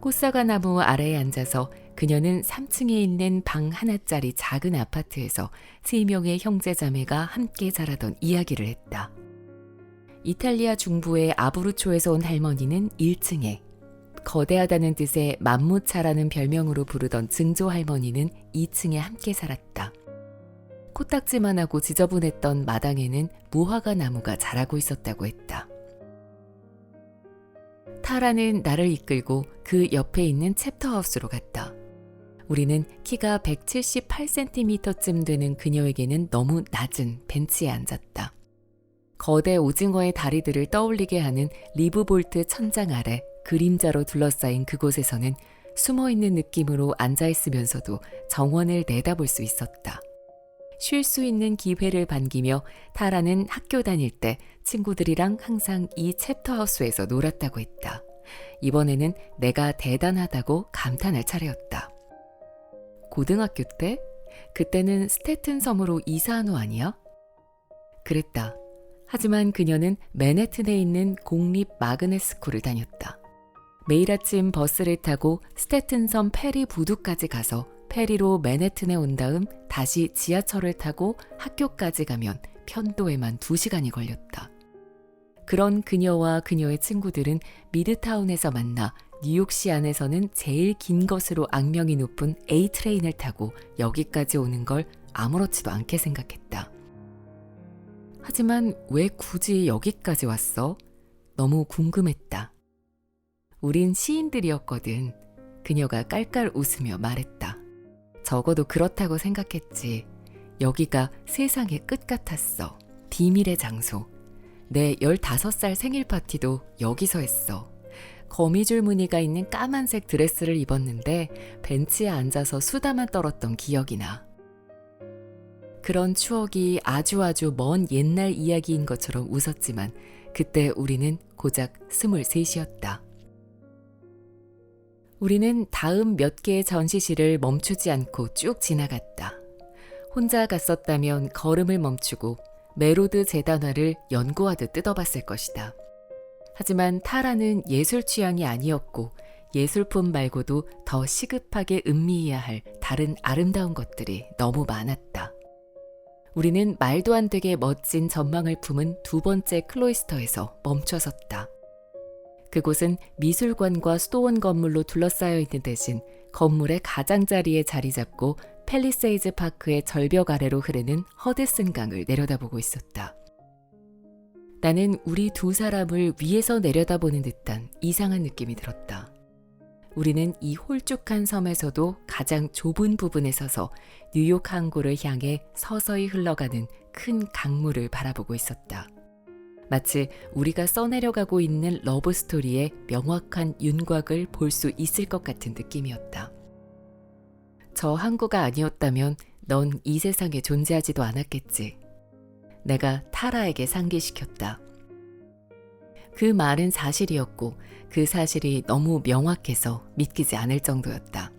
꽃사과나무 아래에 앉아서 그녀는 3층에 있는 방 하나짜리 작은 아파트에서 3명의 형제자매가 함께 자라던 이야기를 했다. 이탈리아 중부의 아브루초에서 온 할머니는 1층에, 거대하다는 뜻의 맘무차라는 별명으로 부르던 증조 할머니는 2층에 함께 살았다. 코딱지만 하고 지저분했던 마당에는 무화과 나무가 자라고 있었다고 했다. 타라는 나를 이끌고 그 옆에 있는 챕터하우스로 갔다. 우리는 키가 178cm쯤 되는 그녀에게는 너무 낮은 벤치에 앉았다. 거대 오징어의 다리들을 떠올리게 하는 리브볼트 천장 아래 그림자로 둘러싸인 그곳에서는 숨어있는 느낌으로 앉아있으면서도 정원을 내다볼 수 있었다. 쉴 수 있는 기회를 반기며 타라는 학교 다닐 때 친구들이랑 항상 이 챕터하우스에서 놀았다고 했다. 이번에는 내가 대단하다고 감탄할 차례였다. 고등학교 때? 그때는 스태튼 섬으로 이사한 후 아니야? 그랬다. 하지만 그녀는 맨해튼에 있는 공립 마그넷 스쿨을 다녔다. 매일 아침 버스를 타고 스태튼 섬 페리 부두까지 가서 페리로 맨해튼에 온 다음 다시 지하철을 타고 학교까지 가면 편도에만 2시간이 걸렸다. 그런 그녀와 그녀의 친구들은 미드타운에서 만나 뉴욕시 안에서는 제일 긴 것으로 악명이 높은 A트레인을 타고 여기까지 오는 걸 아무렇지도 않게 생각했다. 하지만 왜 굳이 여기까지 왔어? 너무 궁금했다. 우린 시인들이었거든. 그녀가 깔깔 웃으며 말했다. 적어도 그렇다고 생각했지. 여기가 세상의 끝 같았어. 비밀의 장소. 내 15살 생일 파티도 여기서 했어. 거미줄 무늬가 있는 까만색 드레스를 입었는데 벤치에 앉아서 수다만 떨었던 기억이 나. 그런 추억이 아주 먼 옛날 이야기인 것처럼 웃었지만 그때 우리는 고작 23이었다. 우리는 다음 몇 개의 전시실을 멈추지 않고 쭉 지나갔다. 혼자 갔었다면 걸음을 멈추고 메로드 재단화를 연구하듯 뜯어봤을 것이다. 하지만 타라는 예술 취향이 아니었고 예술품 말고도 더 시급하게 음미해야 할 다른 아름다운 것들이 너무 많았다. 우리는 말도 안 되게 멋진 전망을 품은 2번째 클로이스터에서 멈춰섰다. 그곳은 미술관과 수도원 건물로 둘러싸여 있는 대신 건물의 가장자리에 자리 잡고 팰리세이즈 파크의 절벽 아래로 흐르는 허드슨 강을 내려다보고 있었다. 나는 우리 2사람을 위에서 내려다보는 듯한 이상한 느낌이 들었다. 우리는 이 홀쭉한 섬에서도 가장 좁은 부분에 서서 뉴욕 항구를 향해 서서히 흘러가는 큰 강물을 바라보고 있었다. 마치 우리가 써내려가고 있는 러브스토리의 명확한 윤곽을 볼 수 있을 것 같은 느낌이었다. 저 항구가 아니었다면 넌 이 세상에 존재하지도 않았겠지. 내가 타라에게 상기시켰다. 그 말은 사실이었고 그 사실이 너무 명확해서 믿기지 않을 정도였다.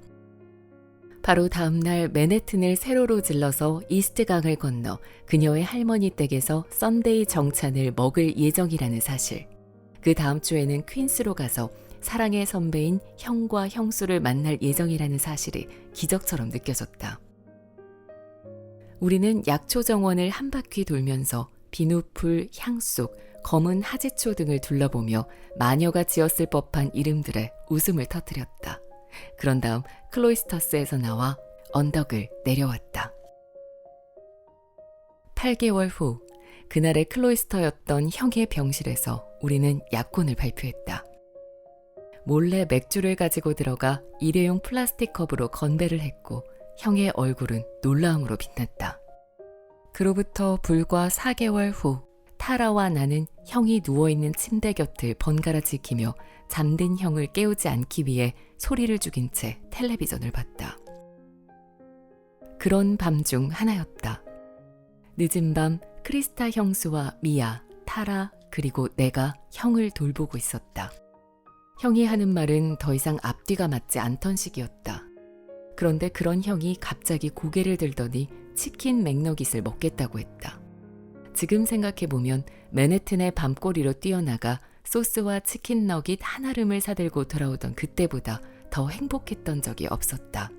바로 다음날 맨해튼을 세로로 질러서 이스트강을 건너 그녀의 할머니 댁에서 썬데이 정찬을 먹을 예정이라는 사실. 그 다음 주에는 퀸스로 가서 사랑의 선배인 형과 형수를 만날 예정이라는 사실이 기적처럼 느껴졌다. 우리는 약초 정원을 한 바퀴 돌면서 비누풀, 향속, 검은 하지초 등을 둘러보며 마녀가 지었을 법한 이름들에 웃음을 터뜨렸다. 그런 다음 클로이스터스에서 나와 언덕을 내려왔다. 8개월 후, 그날의 클로이스터였던 형의 병실에서 우리는 약혼을 발표했다. 몰래 맥주를 가지고 들어가 일회용 플라스틱 컵으로 건배를 했고 형의 얼굴은 놀라움으로 빛났다. 그로부터 불과 4개월 후 타라와 나는 형이 누워있는 침대 곁을 번갈아 지키며 잠든 형을 깨우지 않기 위해 소리를 죽인 채 텔레비전을 봤다. 그런 밤 중 하나였다. 늦은 밤 크리스타 형수와 미아, 타라 그리고 내가 형을 돌보고 있었다. 형이 하는 말은 더 이상 앞뒤가 맞지 않던 시기였다. 그런데 그런 형이 갑자기 고개를 들더니 치킨 맥너깃을 먹겠다고 했다. 지금 생각해보면 맨해튼의 밤꼬리로 뛰어나가 소스와 치킨 너깃 한 알음을 사들고 돌아오던 그때보다 더 행복했던 적이 없었다.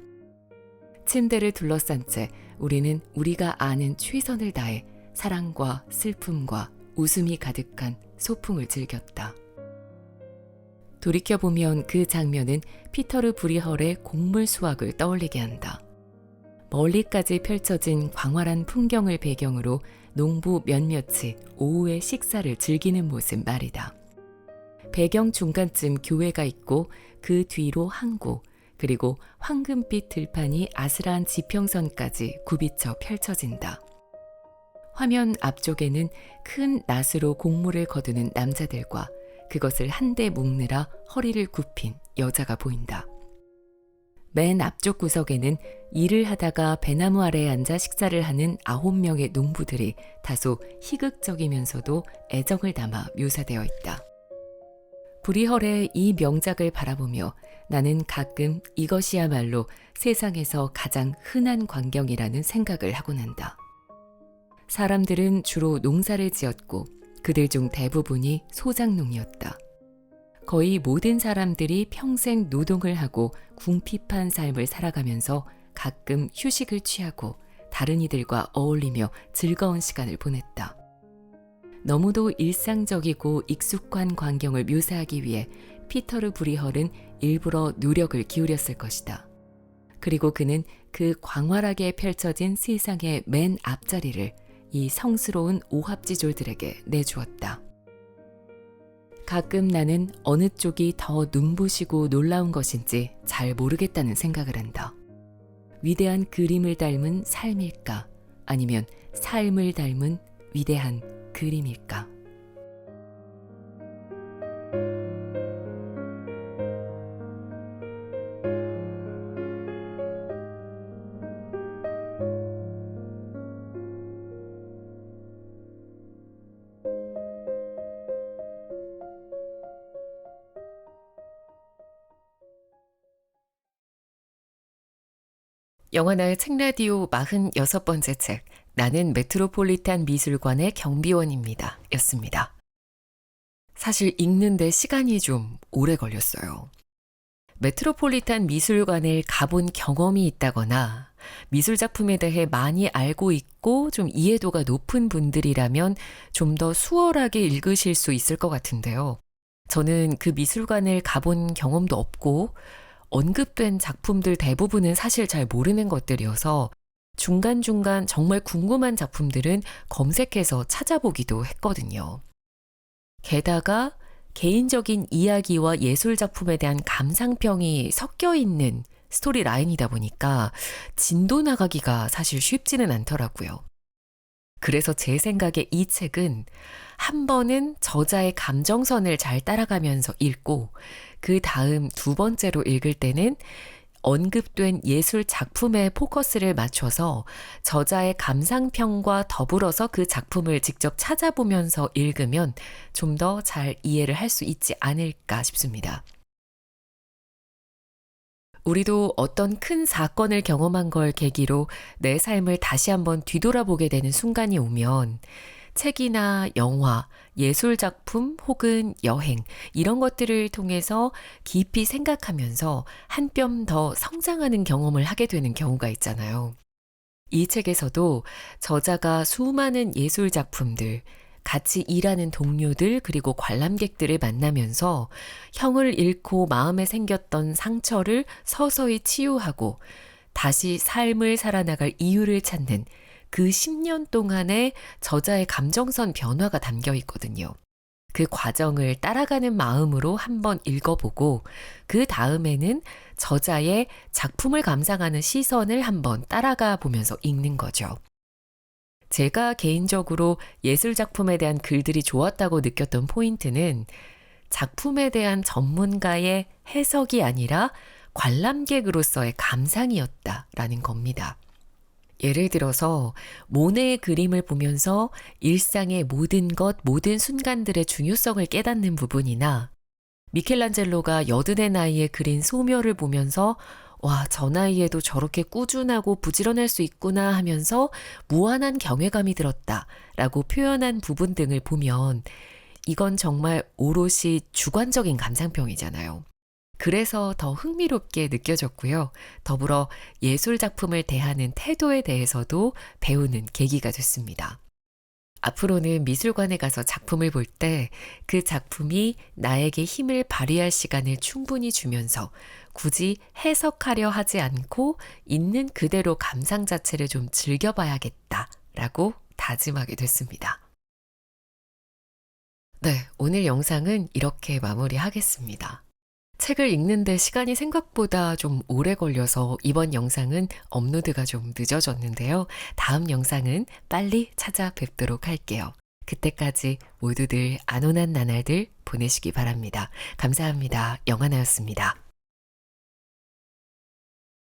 침대를 둘러싼 채 우리는 우리가 아는 최선을 다해 사랑과 슬픔과 웃음이 가득한 소풍을 즐겼다. 돌이켜보면 그 장면은 피터르 브리헐의 곡물 수확을 떠올리게 한다. 멀리까지 펼쳐진 광활한 풍경을 배경으로 농부 몇몇이 오후에 식사를 즐기는 모습 말이다. 배경 중간쯤 교회가 있고 그 뒤로 항구, 그리고 황금빛 들판이 아스라한 지평선까지 굽이쳐 펼쳐진다. 화면 앞쪽에는 큰 낫으로 곡물을 거두는 남자들과 그것을 한데 묶느라 허리를 굽힌 여자가 보인다. 맨 앞쪽 구석에는 일을 하다가 배나무 아래에 앉아 식사를 하는 9명의 농부들이 다소 희극적이면서도 애정을 담아 묘사되어 있다. 브리헐의 이 명작을 바라보며 나는 가끔 이것이야말로 세상에서 가장 흔한 광경이라는 생각을 하곤 한다. 사람들은 주로 농사를 지었고 그들 중 대부분이 소작농이었다. 거의 모든 사람들이 평생 노동을 하고 궁핍한 삶을 살아가면서 가끔 휴식을 취하고 다른 이들과 어울리며 즐거운 시간을 보냈다. 너무도 일상적이고 익숙한 광경을 묘사하기 위해 피터르 브리헐은 일부러 노력을 기울였을 것이다. 그리고 그는 그 광활하게 펼쳐진 세상의 맨 앞자리를 이 성스러운 오합지졸들에게 내주었다. 가끔 나는 어느 쪽이 더 눈부시고 놀라운 것인지 잘 모르겠다는 생각을 한다. 위대한 그림을 닮은 삶일까? 아니면 삶을 닮은 위대한 그림일까? 영화나의 책라디오 46번째 책, 나는 메트로폴리탄 미술관의 경비원입니다. 였습니다. 사실 읽는데 시간이 좀 오래 걸렸어요. 메트로폴리탄 미술관을 가본 경험이 있다거나 미술작품에 대해 많이 알고 있고 좀 이해도가 높은 분들이라면 좀 더 수월하게 읽으실 수 있을 것 같은데요. 저는 그 미술관을 가본 경험도 없고 언급된 작품들 대부분은 사실 잘 모르는 것들이어서 중간중간 정말 궁금한 작품들은 검색해서 찾아보기도 했거든요. 게다가 개인적인 이야기와 예술 작품에 대한 감상평이 섞여 있는 스토리 라인이다 보니까 진도 나가기가 사실 쉽지는 않더라고요. 그래서 제 생각에 이 책은 한 번은 저자의 감정선을 잘 따라가면서 읽고 그 다음 두 번째로 읽을 때는 언급된 예술 작품에 포커스를 맞춰서 저자의 감상평과 더불어서 그 작품을 직접 찾아보면서 읽으면 좀 더 잘 이해를 할 수 있지 않을까 싶습니다. 우리도 어떤 큰 사건을 경험한 걸 계기로 내 삶을 다시 한번 뒤돌아보게 되는 순간이 오면 책이나 영화, 예술 작품 혹은 여행, 이런 것들을 통해서 깊이 생각하면서 한 뼘 더 성장하는 경험을 하게 되는 경우가 있잖아요. 이 책에서도 저자가 수많은 예술 작품들, 같이 일하는 동료들 그리고 관람객들을 만나면서 형을 잃고 마음에 생겼던 상처를 서서히 치유하고 다시 삶을 살아나갈 이유를 찾는 그 10년 동안의 저자의 감정선 변화가 담겨 있거든요. 그 과정을 따라가는 마음으로 한번 읽어보고 그 다음에는 저자의 작품을 감상하는 시선을 한번 따라가 보면서 읽는 거죠. 제가 개인적으로 예술 작품에 대한 글들이 좋았다고 느꼈던 포인트는 작품에 대한 전문가의 해석이 아니라 관람객으로서의 감상이었다라는 겁니다. 예를 들어서 모네의 그림을 보면서 일상의 모든 것, 모든 순간들의 중요성을 깨닫는 부분이나 미켈란젤로가 80의 나이에 그린 소묘를 보면서 와, 저 나이에도 저렇게 꾸준하고 부지런할 수 있구나 하면서 무한한 경외감이 들었다라고 표현한 부분 등을 보면 이건 정말 오롯이 주관적인 감상평이잖아요. 그래서 더 흥미롭게 느껴졌고요. 더불어 예술 작품을 대하는 태도에 대해서도 배우는 계기가 됐습니다. 앞으로는 미술관에 가서 작품을 볼 때 그 작품이 나에게 힘을 발휘할 시간을 충분히 주면서 굳이 해석하려 하지 않고 있는 그대로 감상 자체를 좀 즐겨봐야겠다라고 다짐하게 됐습니다. 네, 오늘 영상은 이렇게 마무리하겠습니다. 책을 읽는데 시간이 생각보다 좀 오래 걸려서 이번 영상은 업로드가 좀 늦어졌는데요. 다음 영상은 빨리 찾아뵙도록 할게요. 그때까지 모두들 안온한 나날들 보내시기 바랍니다. 감사합니다. 영하나였습니다.